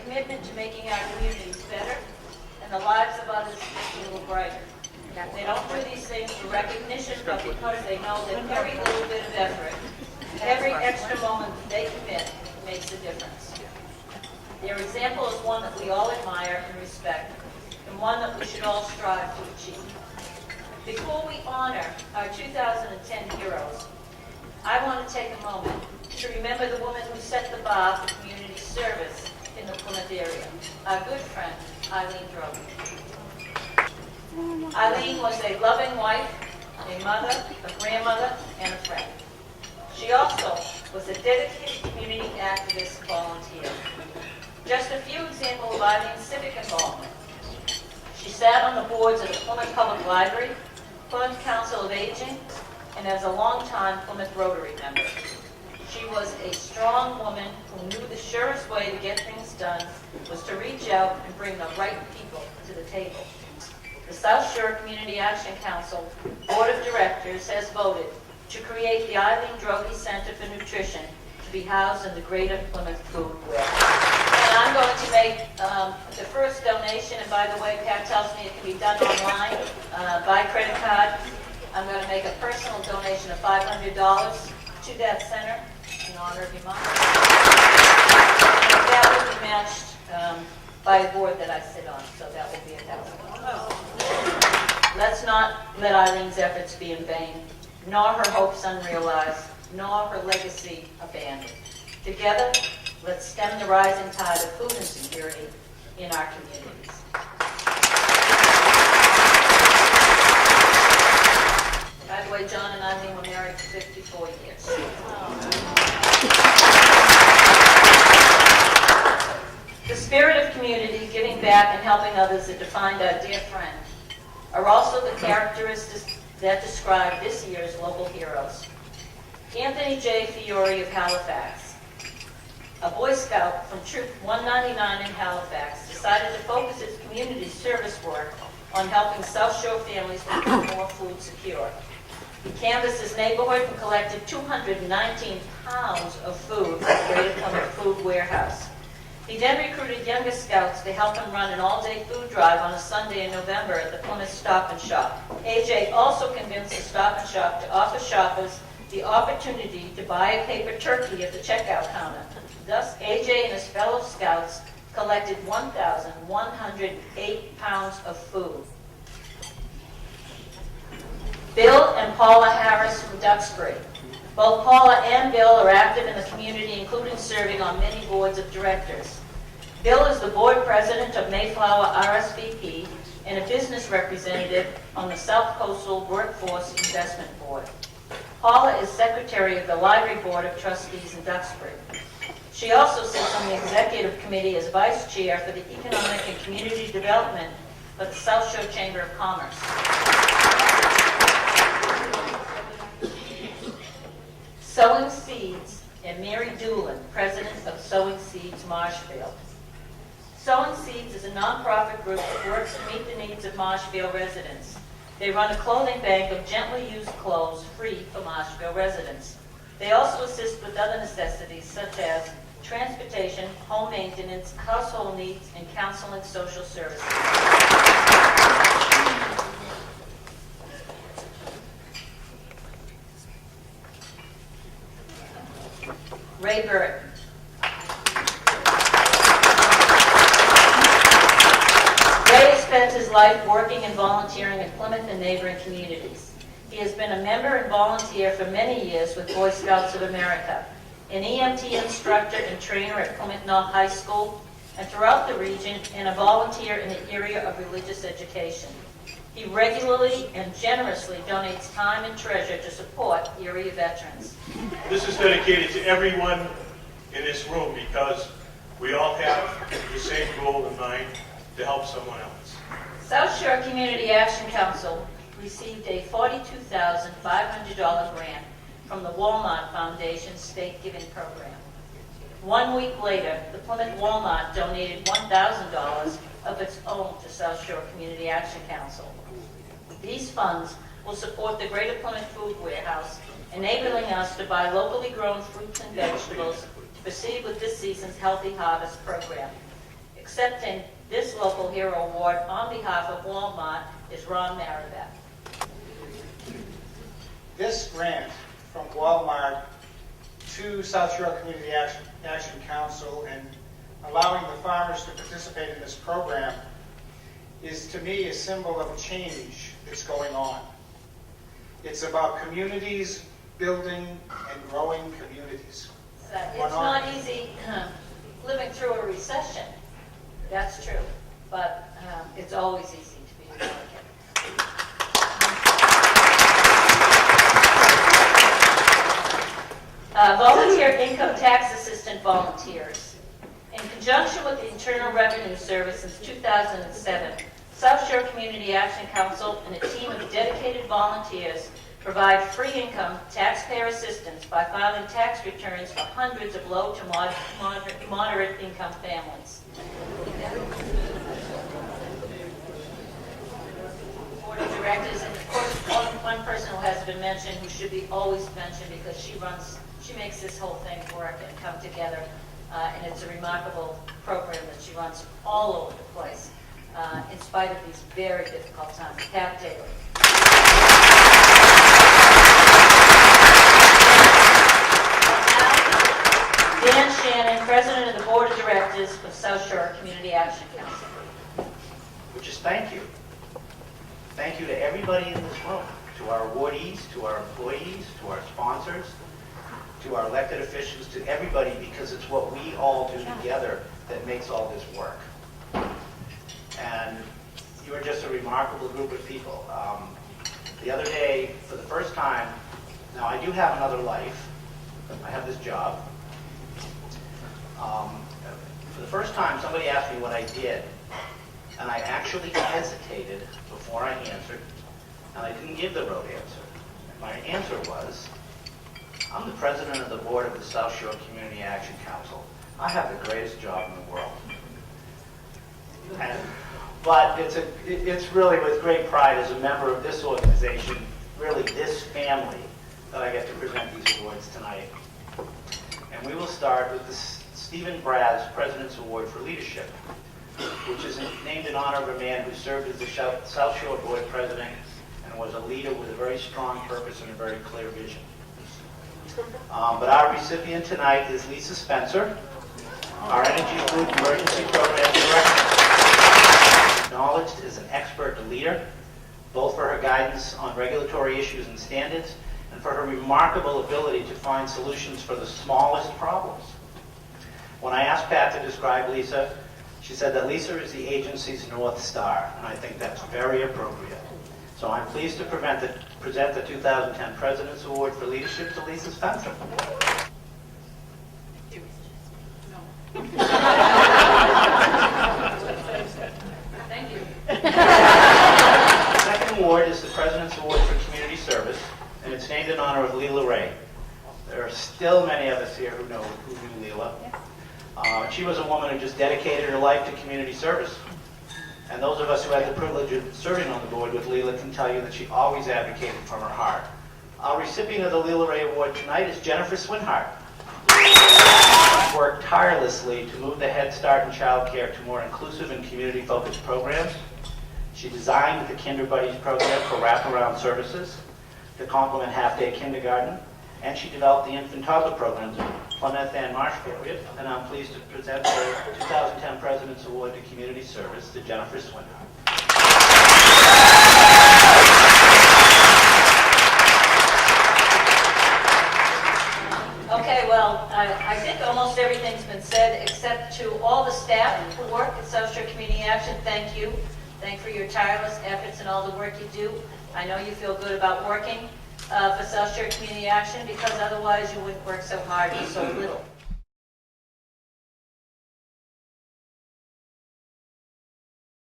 commitment to making our communities better and the lives of others a little brighter. They don't do these things for recognition, but because they know that every little bit of effort, every extra moment they commit makes a difference. Their example is one that we all admire and respect, and one that we should all strive to achieve. Before we honor our 2010 heroes, I want to take a moment to remember the woman who set the bar for community service in the Plymouth area, our good friend, Eileen Droby. Eileen was a loving wife, a mother, a grandmother, and a friend. She also was a dedicated community activist volunteer. Just a few examples of Eileen's civic involvement. She sat on the boards of the Plymouth Public Library, Plymouth Council of Aging, and as a longtime Plymouth Rotary member. She was a strong woman who knew the surest way to get things done was to reach out and bring the right people to the table. The South Shore Community Action Council Board of Directors has voted to create the Eileen Droby Center for Nutrition to be housed in the Greater Plymouth Food Warehouse. And I'm going to make the first donation, and by the way, Pat tells me it can be done online by credit card. I'm going to make a personal donation of $500 to that center in honor of your mom. And that will be matched by a board that I sit on, so that will be $1,000. Let's not let Eileen's efforts be in vain, nor her hopes unrealized, nor her legacy abandoned. Together, let's stem the rising tide of food insecurity in our communities. By the way, John and Eileen were married for 54 years. The spirit of community, giving back, and helping others that defined our dear friend are also the characteristics that describe this year's local heroes. Anthony J. Fiore of Halifax, a Boy Scout from Troop 199 in Halifax, decided to focus his community service work on helping South Shore families become more food secure. He canvassed his neighborhood and collected 219 pounds of food from the Greater Plymouth Food Warehouse. He then recruited younger scouts to help him run an all-day food drive on a Sunday in November at the Plymouth Stop and Shop. AJ also convinced the Stop and Shop to offer shoppers the opportunity to buy a paper turkey at the checkout counter. Thus, AJ and his fellow scouts collected 1,108 pounds of food. Bill and Paula Harris from Duxbury. Both Paula and Bill are active in the community, including serving on many boards of directors. Bill is the board president of Mayflower RSVP and a business representative on the South Coastal Workforce Investment Board. Paula is secretary of the Library Board of Trustees in Duxbury. She also sits on the executive committee as vice chair for the Economic and Community Development for the South Shore Chamber of Commerce. Sowing Seeds and Mary Doolin, president of Sowing Seeds Marshfield. Sowing Seeds is a nonprofit group that works to meet the needs of Marshfield residents. They run a clothing bank of gently used clothes free for Marshfield residents. They also assist with other necessities such as transportation, home maintenance, household needs, and counseling social services. Ray Burton. Ray spent his life working and volunteering in Plymouth and neighboring communities. He has been a member and volunteer for many years with Boy Scouts of America, an EMT instructor and trainer at Plymouth North High School, and throughout the region, and a volunteer in the area of religious education. He regularly and generously donates time and treasure to support area veterans. This is dedicated to everyone in this room because we all have the same goal in mind, to help someone else. South Shore Community Action Council received a $42,500 grant from the Walmart Foundation State Giving Program. 1 week later, the Plymouth Walmart donated $1,000 of its own to South Shore Community Action Council. These funds will support the Greater Plymouth Food Warehouse, enabling us to buy locally grown fruits and vegetables to proceed with this season's Healthy Harvest program. Accepting this local hero award on behalf of Walmart is Ron Maribek. This grant from Walmart to South Shore Community Action Council and allowing the farmers to participate in this program is, to me, a symbol of change that's going on. It's about communities building and growing communities. It's not easy living through a recession. That's true, but it's always easy to be American. Volunteer income tax assistant volunteers. In conjunction with the Internal Revenue Service since 2007, South Shore Community Action Council and a team of dedicated volunteers provide free income taxpayer assistance by filing tax returns for hundreds of low to moderate income families. Board of Directors, and of course one person who has been mentioned, who should be always mentioned because she makes this whole thing work and come together, and it's a remarkable program that she runs all over the place, in spite of these very difficult times. Pat Daly. Dan Shannon, President of the Board of Directors of South Shore Community Action Council. Which is thank you. Thank you to everybody in this room, to our awardees, to our employees, to our sponsors, to our elected officials, to everybody, because it's what we all do together that makes all this work. And you are just a remarkable group of people. The other day, for the first time, now I do have another life. I have this job. For the first time, somebody asked me what I did, and I actually hesitated before I answered, and I didn't give the road answer. My answer was, I'm the president of the board of the South Shore Community Action Council. I have the greatest job in the world. But it's really with great pride as a member of this organization, really this family, that I get to present these awards tonight. And we will start with the Stephen Braz President's Award for Leadership, which is named in honor of a man who served as the South Shore Board President and was a leader with a very strong purpose and a very clear vision. But our recipient tonight is Lisa Spencer, our Energy Food Emergency Program Director. Acknowledged as an expert leader, both for her guidance on regulatory issues and standards, and for her remarkable ability to find solutions for the smallest problems. When I asked Pat to describe Lisa, she said that Lisa is the agency's North Star, and I think that's very appropriate. So I'm pleased to present the 2010 President's Award for Leadership to Lisa Spencer. Thank you. The second award is the President's Award for Community Service, and it's named in honor of Leela Ray. There are still many of us here who knew Leela. She was a woman who just dedicated her life to community service. And those of us who had the privilege of serving on the board with Leela can tell you that she always advocated from her heart. Our recipient of the Leela Ray Award tonight is Jennifer Swinhart. She worked tirelessly to move the Head Start and Child Care to more inclusive and community-focused programs. She designed the Kinder Buddies program for wraparound services to complement half-day kindergarten, and she developed the infant toddler programs in Plymouth and Marshfield. And I'm pleased to present the 2010 President's Award to Community Service to Jennifer Swinhart. Okay, well, I think almost everything's been said, except to all the staff who work at South Shore Community Action, thank you. Thank you for your tireless efforts and all the work you do. I know you feel good about working for South Shore Community Action, because otherwise you wouldn't work so hard and so little.